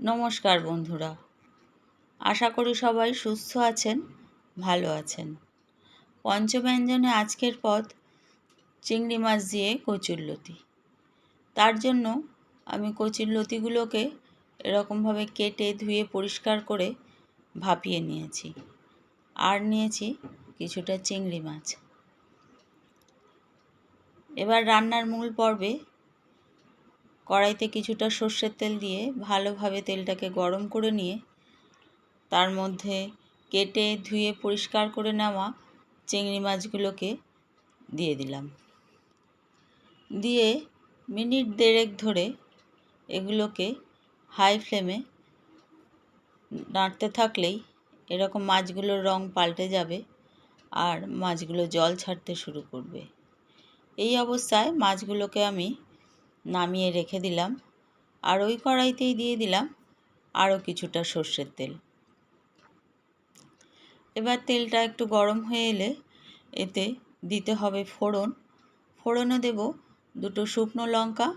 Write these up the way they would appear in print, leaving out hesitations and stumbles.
নমস্কার বন্ধুরা, আশা করি সবাই সুস্থ আছেন, ভালো আছেন। পঞ্চব্যঞ্জনে আজকের পদ চিংড়ি মাছ দিয়ে কচুরলতি। তার জন্য আমি কচুরলতিগুলোকে এরকমভাবে কেটে ধুয়ে পরিষ্কার করে ভাপিয়ে নিয়েছি। আর নিয়েছি কিছুটা চিংড়ি মাছ। এবার রান্নার মূল পর্বে কড়াইতে কিছুটা সর্ষের তেল দিয়ে ভালোভাবে তেলটাকে গরম করে নিয়ে তার মধ্যে কেটে ধুয়ে পরিষ্কার করে নেওয়া চিংড়ি মাছগুলোকে দিয়ে দিলাম। দিয়ে মিনিট দেড়েক ধরে এগুলোকে হাই ফ্লেমে নাড়তে থাকলেই এরকম মাছগুলোর রং পাল্টে যাবে আর মাছগুলো জল ছাড়তে শুরু করবে। এই অবস্থায় মাছগুলোকে আমি নামিয়ে রেখে দিলাম। আর ওই কড়াইতেই দিয়ে দিলাম আরও কিছুটা সর্ষের তেল। এবার তেলটা একটু গরম হয়ে এলে এতে দিতে হবে ফোড়ন। ফোড়নে দেব দুটো শুকনো লঙ্কা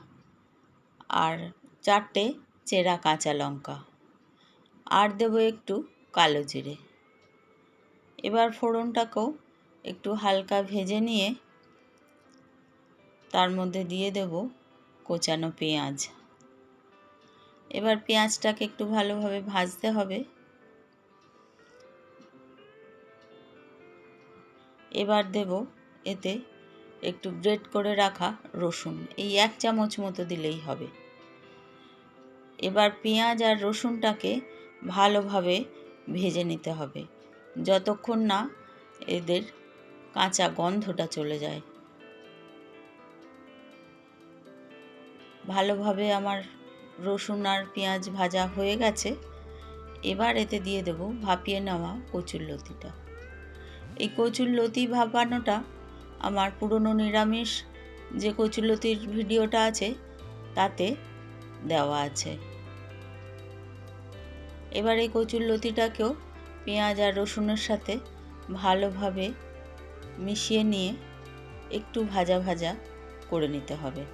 আর 4টে চেরা কাঁচা লঙ্কা, আর দেব একটু কালো জিরে। এবার ফোড়নটাকেও একটু হালকা ভেজে নিয়ে তার মধ্যে দিয়ে দেব কোচানো পেঁয়াজ। এবার পেঁয়াজটাকে একটু ভালোভাবে ভাজতে হবে। এবার দেব এতে একটু গ্রেট করে রাখা রসুন, এই 1 চামচ মতো দিলেই হবে। এবার পেঁয়াজ আর রসুনটাকে ভালোভাবে ভেজে নিতে হবে যতক্ষণ না এদের কাঁচা গন্ধটা চলে যায়। ভালোভাবে আমার রসুন আর পেঁয়াজ ভাজা হয়ে গেছে। এবার এতে দিয়ে দেব ভাপিয়ে নেওয়া কচুরলতিটা। এই কচুরলতি ভাপানোটা আমার পুরনো নিরামিষ যে কচুরলতির ভিডিওটা আছে তাতে দেওয়া আছে। এবার এই কচুরলতিটাকেও পেঁয়াজ আর রসুনের সাথে ভালোভাবে মিশিয়ে নিয়ে একটু ভাজা ভাজা করে নিতে হবে।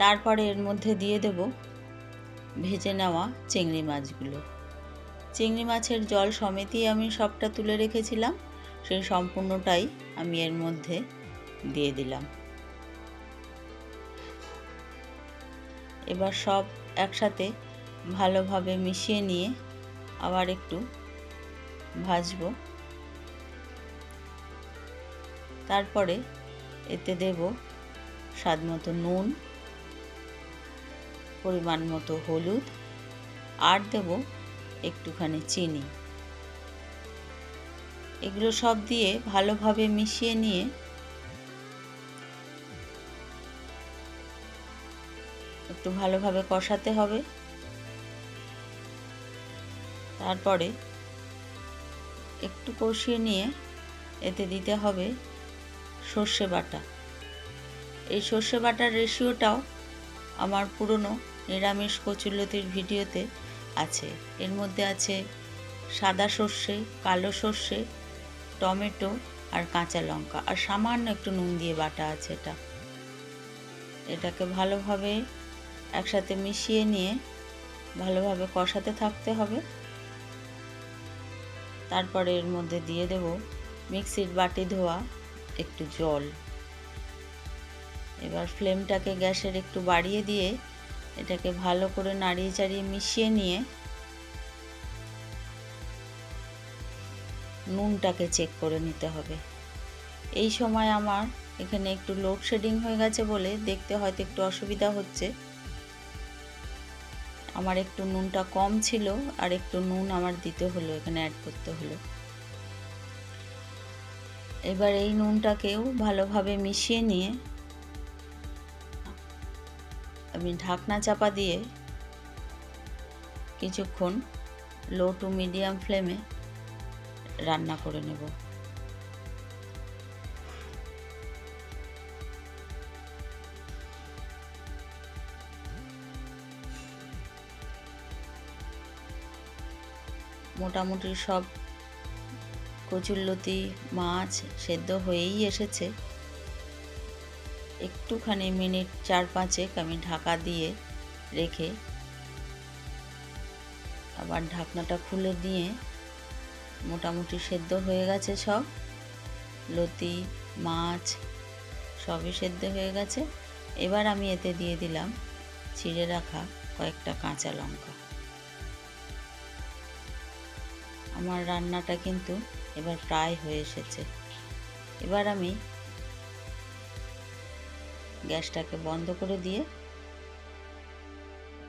তারপরে এর মধ্যে দিয়ে দেব ভেজে নেওয়া চিংড়ি মাছগুলো। চিংড়ি মাছের জল সমেতই আমি সবটা তুলে রেখেছিলাম, সেই সম্পূর্ণটাই আমি এর মধ্যে দিয়ে দিলাম। এবার সব একসাথে ভালোভাবে মিশিয়ে নিয়ে আবার একটু ভাজবো। তারপরে এতে দেব স্বাদমতো নুন, পরিমাণ মতো হলুদ, আর দেব একটুখানি চিনি। এগুলো সব দিয়ে ভালোভাবে মিশিয়ে নিয়ে একটু ভালোভাবে কষাতে হবে। তারপরে একটু কষিয়ে নিয়ে এতে দিতে হবে সর্ষে বাটা। এই সর্ষে বাটার রেশিওটাও আমার পুরনো নিরামিষ কচুরলতির ভিডিওতে আছে। এর মধ্যে আছে সাদা সর্ষে, কালো সর্ষে, টমেটো আর কাঁচা লঙ্কা, আর সামান্য একটু নুন দিয়ে বাটা আছে এটা। এটাকে ভালোভাবে একসাথে মিশিয়ে নিয়ে ভালোভাবে কষাতে থাকতে হবে। তারপরে এর মধ্যে দিয়ে দেব মিক্সির বাটি ধোয়া একটু জল। এবার ফ্লেমটাকে গ্যাসের একটু বাড়িয়ে দিয়ে এটাকে ভালো করে নাড়িয়ে চাড়িয়ে মিশিয়ে নিয়ে নুনটাকে চেক করে নিতে হবে। এই সময় আমার এখানে একটু লোডশেডিং হয়ে গেছে বলে দেখতে হয়তো একটু অসুবিধা হচ্ছে। আমার একটু নুনটা কম ছিল, আর একটু নুন আমার দিতে হলো, এখানে অ্যাড করতে হলো। এবার এই নুনটাকেও ভালোভাবে মিশিয়ে নিয়ে আমি ঢাকনা চাপা দিয়ে কিছুক্ষণ লো টু মিডিয়াম ফ্লেমে রান্না করে নেব। মোটামুটি সব কচুরলতি মাছ সেদ্ধ হয়েই এসেছে। একটুখানি মিনিট 4-5 আমি ঢাকা দিয়ে রেখে আবার ঢাকনাটা খুলে নিয়ে মোটামুটি সেদ্ধ হয়ে গেছে সব, লতি মাছ সবই সেদ্ধ হয়ে গেছে। এবার আমি এতে দিয়ে দিলাম চিড়ে রাখা কয়েকটা কাঁচা লঙ্কা। আমার রান্নাটা কিন্তু এবার প্রায় হয়ে এসেছে। এবার আমি গ্যাসটাকে বন্ধ করে দিয়ে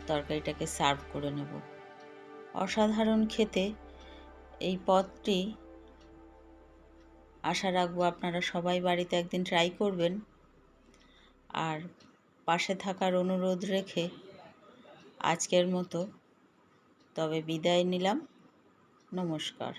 তরকারিটাকে সার্ভ করে নেব। অসাধারণ খেতে এই পদটি। আশা রাখবো আপনারা সবাই বাড়িতে একদিন ট্রাই করবেন। আর পাশে থাকার অনুরোধ রেখে আজকের মতো তবে বিদায় নিলাম। নমস্কার।